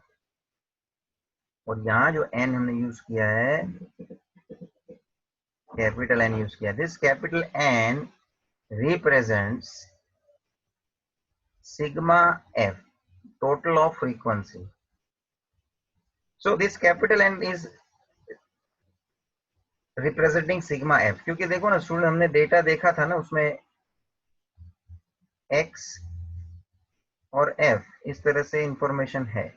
और यहाँ जो n हमने यूज किया है कैपिटल N यूज किया। This capital N represents sigma f, total of frequency. So this capital N is representing sigma f, क्योंकि देखो ना स्टूडेंट, हमने डेटा देखा था ना, उसमें x और f इस तरह से इंफॉर्मेशन है,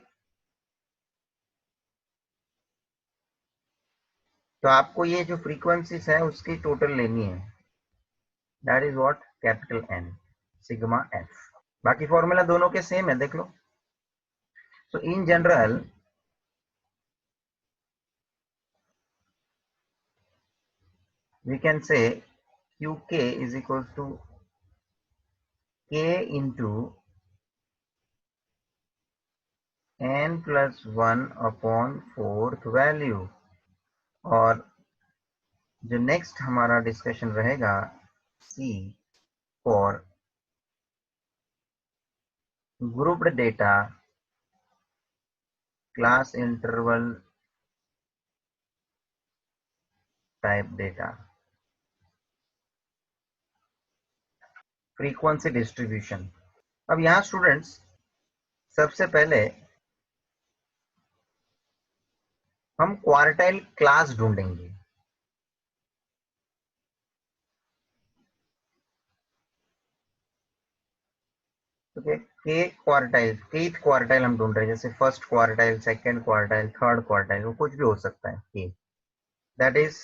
तो आपको ये जो फ्रीक्वेंसीज है उसकी टोटल लेनी है। That is what capital N, sigma f। बाकी फॉर्मूला दोनों के सेम है देख लो। So in general we can say qk is equal to k into n plus 1 upon fourth value. और जो नेक्स्ट हमारा डिस्कशन रहेगा C for grouped data, class interval type data, frequency distribution. अब यहाँ स्टूडेंट्स सबसे पहले हम क्वार्टाइल क्लास ढूंढेंगे। ओके, के क्वार्टाइल, केथ क्वार्टाइल हम ढूंढ रहे हैं, जैसे first quartile, second quartile, third quartile, वो कुछ भी हो सकता है के। दैट इज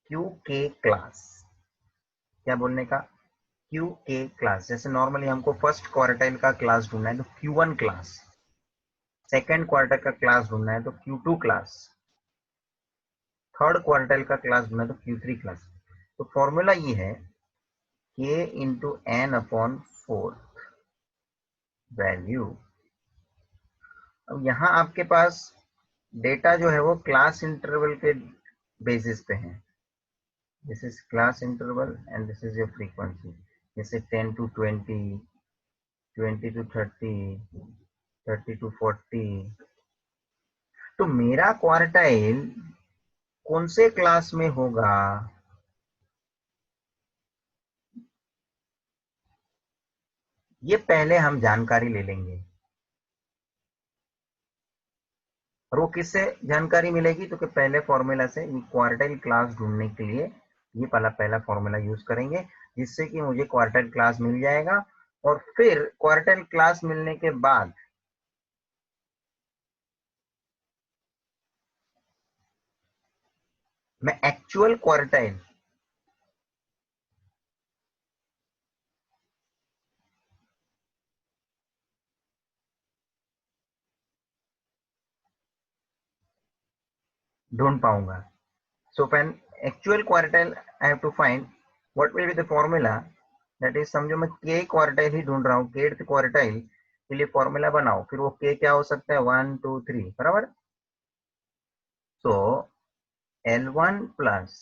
क्यू के क्लास। क्या बोलने का, क्यू के क्लास। जैसे नॉर्मली हमको फर्स्ट क्वार्टाइल का क्लास ढूंढना है तो Q1 क्लास, सेकंड क्वार्टाइल का क्लास ढूंढना है तो Q2 क्लास, थर्ड क्वार्टाइल का क्लास ढूंढना है तो Q3 क्लास। तो फॉर्मूला ये है k into n upon fourth value. अब यहाँ आपके पास डेटा जो है वो क्लास इंटरवल के बेसिस पे है। This is class interval and this is your frequency, जैसे 10 to 20, 20 to 30, 30 to 40। तो मेरा क्वार्टाइल कौन से क्लास में होगा, ये पहले हम जानकारी ले लेंगे। और वो किससे जानकारी मिलेगी, तो कि पहले फॉर्मूला से क्वार्टाइल क्लास ढूंढने के लिए ये पहला फॉर्मूला यूज करेंगे, जिससे कि मुझे क्वार्टाइल क्लास मिल जाएगा। और फिर क्वार्टाइल क्लास मिलने के बाद मैं एक्चुअल क्वार्टाइल ढूंढ पाऊंगा। सो फैन actual quartile I have to find, what will be the formula, that is समझो मैं के क्वार्टाइल ही ढूंढ रहा हूँ, केथ क्वार्टाइल के लिए फॉर्मूला बनाओ, फिर वो के क्या हो सकता है, 1 2 3 बराबर। सो L1 plus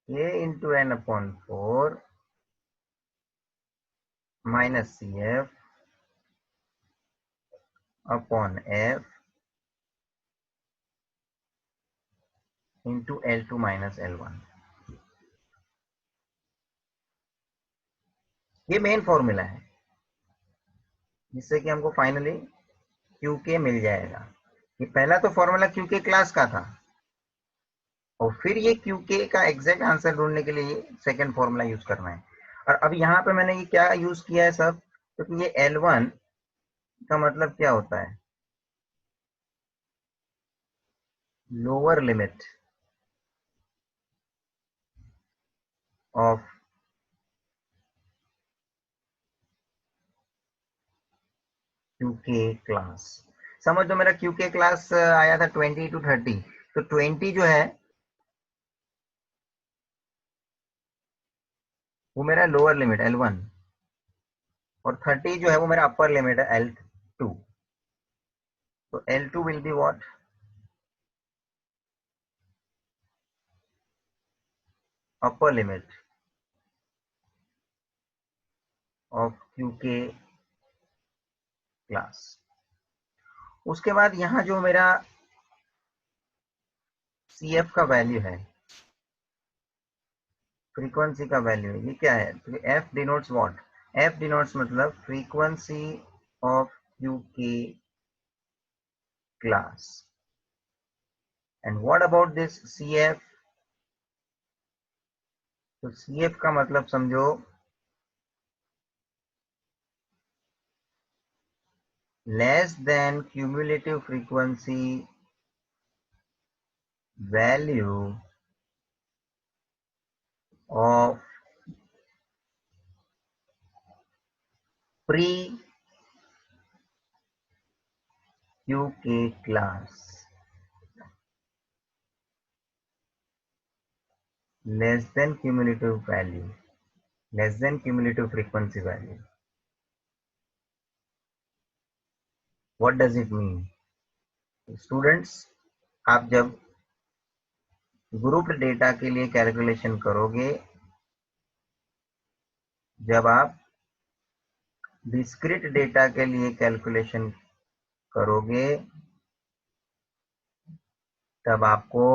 k into n upon 4 minus c f upon f into L2 minus L1। ये मेन फॉर्मूला है जिससे कि हमको फाइनली क्यूके मिल जाएगा। ये पहला तो फॉर्मूला क्यूके क्लास का था, और फिर ये क्यूके का एग्जैक्ट आंसर ढूंढने के लिए सेकंड फॉर्मूला यूज करना है। और अब यहाँ पे मैंने ये क्या यूज किया है सब, क्योंकि ये L1 का मतलब क्या होता है, lower limit of Q K class. समझ लो मेरा क्यूके क्लास आया था 20 to 30, तो 20 जो है वो मेरा लोअर लिमिट L1, और 30 जो है वो मेरा अपर लिमिट है L2। तो L2 will be what, upper limit of Q K class. उसके बाद यहाँ जो मेरा CF का वैल्यू है, फ्रीक्वेंसी का वैल्यू है, ये क्या है, तो F denotes what, F denotes मतलब frequency of Q K class. And what about this CF, तो CF का मतलब समझो less than cumulative frequency value of pre Q K class, less than cumulative value, less than cumulative frequency value. What does it mean students, आप जब group data के लिए calculation करोगे, जब आप डिस्क्रीट डेटा के लिए कैलकुलेशन करोगे, तब आपको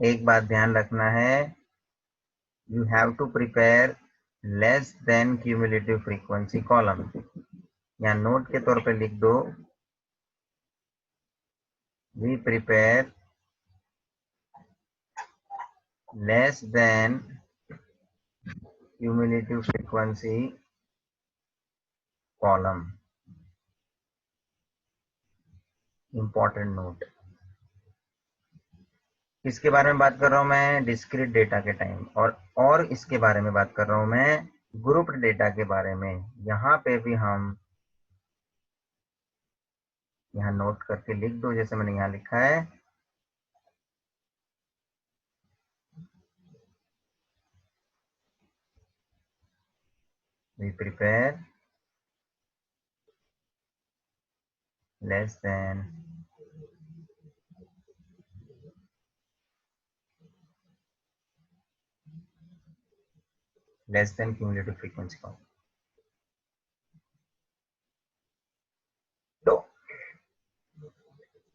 एक बात ध्यान रखना है, you have to prepare less than cumulative frequency column. या नोट के तौर पे लिख दो, we prepare less than cumulative frequency column. Important note. किसके बारे में बात कर रहा हूं मैं, डिस्क्रीट डेटा के टाइम, और इसके बारे में बात कर रहा हूं मैं, ग्रुप डेटा के बारे में। यहाँ पे भी हम यहाँ नोट करके लिख दो, जैसे मैंने यहाँ लिखा है, we prepare less than cumulative frequency column. तो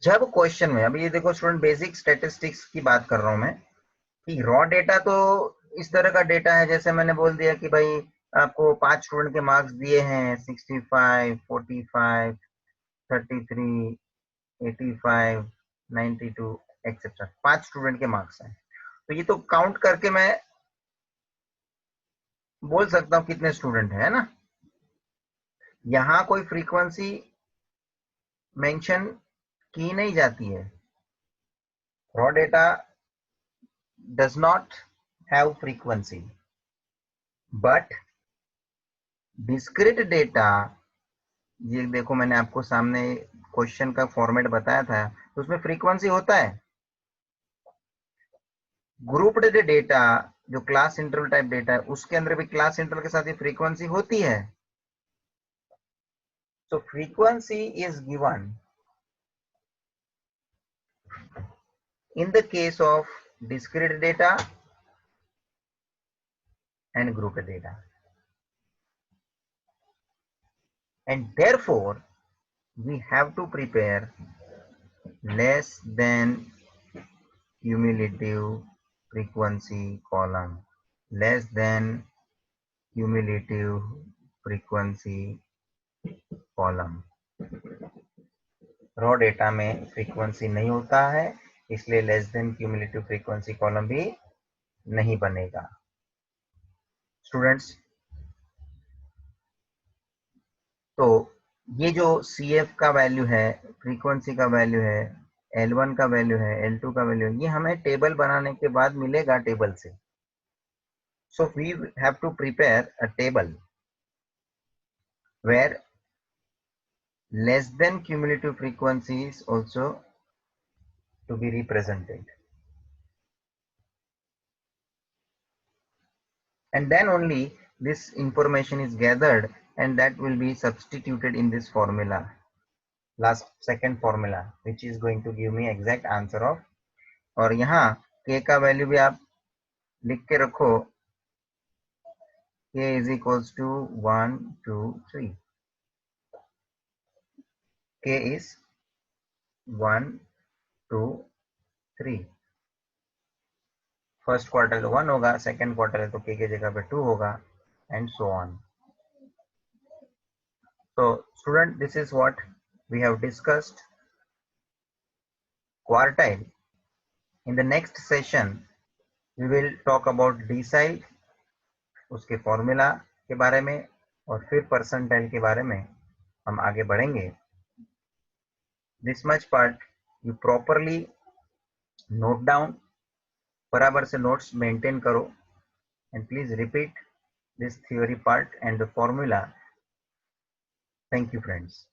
जब क्वेश्चन में, अभी ये देखो स्टूडेंट, बेसिक स्टैटिस्टिक्स की बात कर रहा हूं मैं, कि रॉ डेटा तो इस तरह का डेटा है, जैसे मैंने बोल दिया कि भाई आपको 5 स्टूडेंट के मार्क्स दिए हैं, 65 45 33 85 92 एक्सेट्रा, 5 स्टूडेंट के मार्क्स हैं। तो ये तो काउंट करके मैं बोल सकता हूँ कितने स्टूडेंट है ना। यहाँ कोई फ्रीक्वेंसी मेंशन की नहीं जाती है। Raw data does not have frequency, but discrete data, ये देखो मैंने आपको सामने क्वेश्चन का फॉर्मेट बताया था, तो उसमें फ्रीक्वेंसी होता है। ग्रुप्ड डेटा जो क्लास इंटरवल टाइप डेटा है उसके अंदर भी क्लास इंटरवल के साथ ही फ्रीक्वेंसी होती है. So frequency is given in the case of discrete data and grouped data, and therefore we have to prepare less than cumulative frequency column, less than cumulative frequency column. Raw data में frequency नहीं होता है, इसलिए less than cumulative frequency column भी नहीं बनेगा. Students, तो ये जो CF का वैल्यू है, फ्रीक्वेंसी का वैल्यू है, L1 का वैल्यू है, L2 का वैल्यू है, ये हमें टेबल बनाने के बाद मिलेगा टेबल से. So we have to prepare a table where less than cumulative frequency is also to be represented, and then only this information is gathered and that will be substituted in this formula, last second formula, which is going to give me exact answer of. और यहाँ k का value भी आप लिख के रखो, k is equals to 1 2 3. k is 1 2 3. First quarter तो 1 होगा, सेकंड क्वार्टर है तो k की जगह पे 2 होगा, and so on. So student, this is what we have discussed quartile. In the next session we will talk about decile, उसके formula के बारे में, और फिर परसेंटाइल के बारे में हम आगे बढ़ेंगे. This much part you properly note down, बराबर से नोट्स मेंटेन करो, and please repeat this theory part and the formula. Thank you friends.